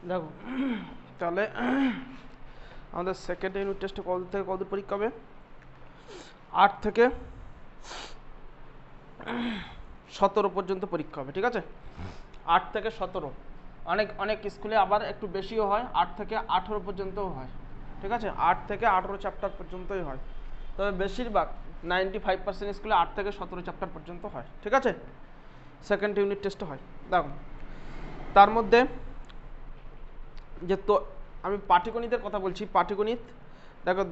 দেখো তাহলে আমাদের সেকেন্ড ইউনিট টেস্টে কত থেকে কত পরীক্ষা হবে? 8 থেকে 17 পর্যন্ত পরীক্ষা হবে, ঠিক আছে? 8 থেকে 17, অনেক অনেক স্কুলে আবার একটু বেশিও হয়, 8 থেকে 18 পর্যন্তও হয়, ঠিক আছে? 8 থেকে 18 চ্যাপ্টার পর্যন্তই হয়, তবে বেশিরভাগ 95% স্কুলে 8 থেকে 17 চ্যাপ্টার পর্যন্ত হয়, ঠিক আছে? সেকেন্ড ইউনিট টেস্টে হয়। দেখো তার মধ্যে যে তো আমি পাটিগণিতের কথা বলছি। পাটিগণিত দেখো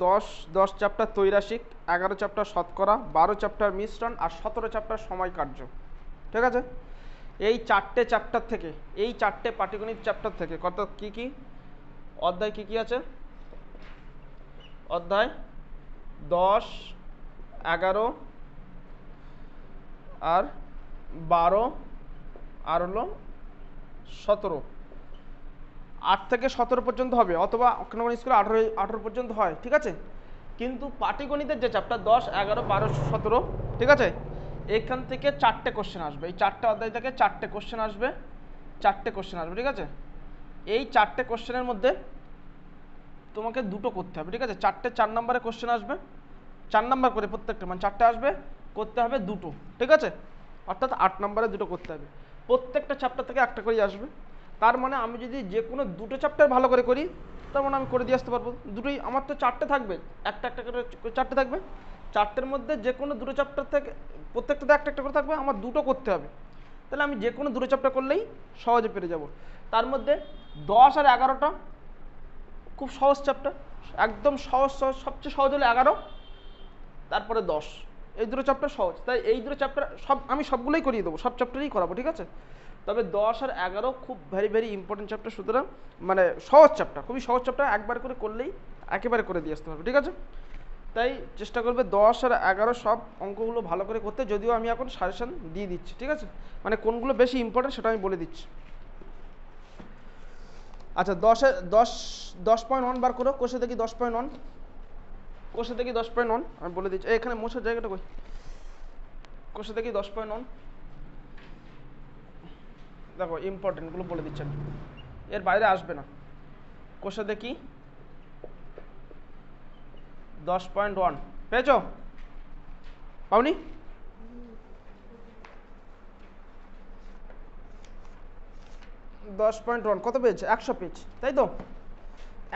10 চ্যাপ্টার তৈরাসিক, 11 চ্যাপ্টার শতকরা, 12 চ্যাপ্টার মিশ্রণ আর 17 চ্যাপ্টার সময় কার্য, ঠিক আছে? এই চারটে চ্যাপ্টার থেকে, এই চারটে পাটিগণিত চ্যাপ্টার থেকে কত কি কি অধ্যায় কি কি আছে? অধ্যায় 10, 11 আর 12 আর হলো 17, 8 থেকে 17 পর্যন্ত হবে, অথবা কোনো কোনো স্কুলে 18 পর্যন্ত হয়, ঠিক আছে? কিন্তু পাটিগণিতের যে চ্যাপ্টার 10, 11, 12, 17, ঠিক আছে, এখান থেকে 4টে কোশ্চেন আসবে। এই 4টে অধ্যায় থেকে 4টে কোশ্চেন আসবে, 4টে কোশ্চেন আসবে, ঠিক আছে? এই 4টে কোশ্চেনের মধ্যে তোমাকে দুটো করতে হবে, ঠিক আছে? 4টে 4 নম্বরে কোশ্চেন আসবে, 4 নম্বর করে প্রত্যেকটা, মানে 4টে আসবে, করতে হবে দুটো, ঠিক আছে? অর্থাৎ 8 নম্বরে দুটো করতে হবে। প্রত্যেকটা চ্যাপ্টার থেকে একটা করেই আসবে। তার মানে আমি যদি যে কোনো দুটো চ্যাপ্টার ভালো করে করি, তার মানে আমি করে দিয়ে আসতে পারবো। দুটোই আমার তো 4টে থাকবে, একটা একটা করে 4টে থাকবে, 4টের মধ্যে যে কোনো দুটো চ্যাপ্টার থেকে প্রত্যেকটাতে একটা একটা করে থাকবে, আমার দুটো করতে হবে। তাহলে আমি যে কোনো দুটো চ্যাপ্টার করলেই সহজে পেরে যাব। তার মধ্যে 10 আর 11টা খুব সহজ চ্যাপ্টার, একদম সহজ সহজ, সবচেয়ে সহজ হলো 11, তারপরে 10, এই দুটো চ্যাপ্টার সহজ। তাই এই দুটো চ্যাপ্টার আমি সবগুলোই করিয়ে দেবো, সব চ্যাপ্টারই করাবো, ঠিক আছে? তবে 10 আর 11 খুব ভেরি ভেরি ইম্পর্টেন্ট চ্যাপ্টার, সুতরাং মানে সহজ চ্যাপ্টার, খুবই সহজ চ্যাপ্টার, একবার করে করলেই একেবারে করে দিয়ে আসতে হবে, ঠিক আছে? তাই চেষ্টা করবে 10 আর 11 সব অঙ্কগুলো ভালো করে করতে, যদিও আমি এখন সাজেশন দিয়ে দিচ্ছি, ঠিক আছে? মানে কোনগুলো বেশি ইম্পর্টেন্ট সেটা আমি বলে দিচ্ছি। আচ্ছা, 10.1 বার করো, কোষে দেখি 10.1, কোষে দেখি 10.1, আমি বলে দিচ্ছি। এখানে মোছার জায়গাটা কই? কোষে দেখি 10.1, দেখো ইম্পর্টেন্টগুলো বলে দিচ্ছি আমি, এর বাইরে আসবে না। কোষে দেখি 10.1 পেয়েছো? পাওনি? দশ পয়েন্ট ওয়ান কত পেজ? 100 পেজ, তাই তো?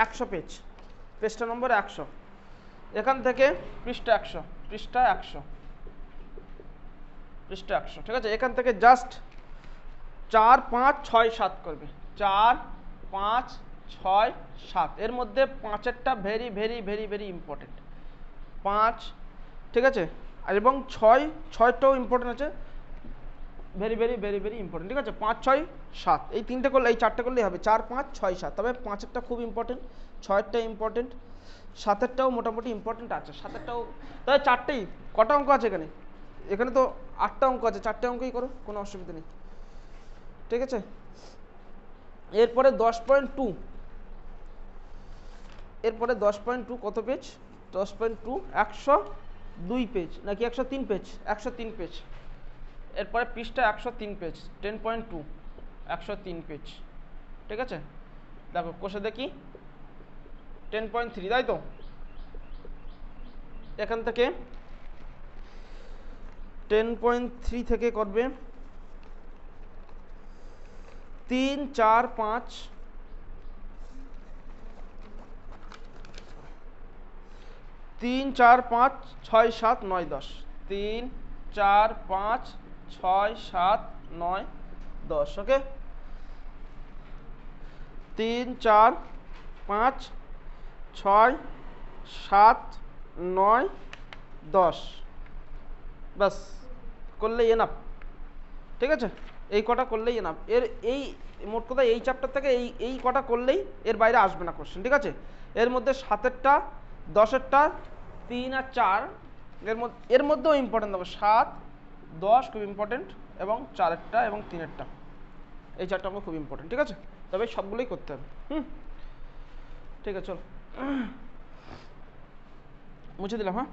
100 পেজ, পেজটা নম্বর 100, এখান থেকে পৃষ্ঠা 100, পৃষ্ঠা 100, পৃষ্ঠা 100, ঠিক আছে? এখান থেকে জাস্ট 4, 5, 6, 7 করবে, 4, 5, 6, 7, এর মধ্যে 5এরটা very very very very important, 5, ঠিক আছে? আর এবং 6টাও ইম্পর্টেন্ট আছে, very very very very important, ঠিক আছে? 5, 6, 7 এই তিনটে করলে, এই 4টে করলেই হবে, 4, 5, 6, 7। তবে 5এরটা খুব ইম্পর্টেন্ট, 6এরটা ইম্পর্টেন্ট, 7এরটাও মোটামুটি ইম্পর্টেন্ট আছে, 7এরটাও। তবে 4টেই, কটা অঙ্ক আছে এখানে? এখানে তো 8টা অঙ্ক আছে, 4টে অঙ্কই করো, কোনো অসুবিধা নেই, ঠিক আছে? এরপরে 10.2, এরপরে 10.2 কত পেজ? 10.2 102 পেজ নাকি 103 পেজ? 103 পেজ। এরপরে পৃষ্ঠা 103 পেজ, 10.2, 103 পেজ, ঠিক আছে? দেখো কোষে দেখি 10.3, তাই তো? এখান থেকে 10.3 থেকে করবে 3, 4, 5, 3, 4, 5, 6, 7, 9, 10, 3, 4, 5, 6, 7, 9, 10, ওকে? 3, 4, 5, 6, 7, 9, 10, বাস করলেই এনাফ, ঠিক আছে? এই কটা করলেই এনাফ। এই মোট কথা এই চ্যাপ্টার থেকে এই কটা করলেই এর বাইরে আসবে না কোশ্চেন, ঠিক আছে? এর মধ্যে 7এরটা, 10এরটা, 3 আর 4 এর মধ্যেও ইম্পর্টেন্ট দেবো, 7, 10 খুব ইম্পর্টেন্ট, এবং 4এরটা এবং 3এরটা, এই 4টা অঙ্ক খুব ইম্পর্টেন্ট, ঠিক আছে? তবে সবগুলোই করতে হবে। ঠিক আছে, চল মুছে দিলাম, হ্যাঁ।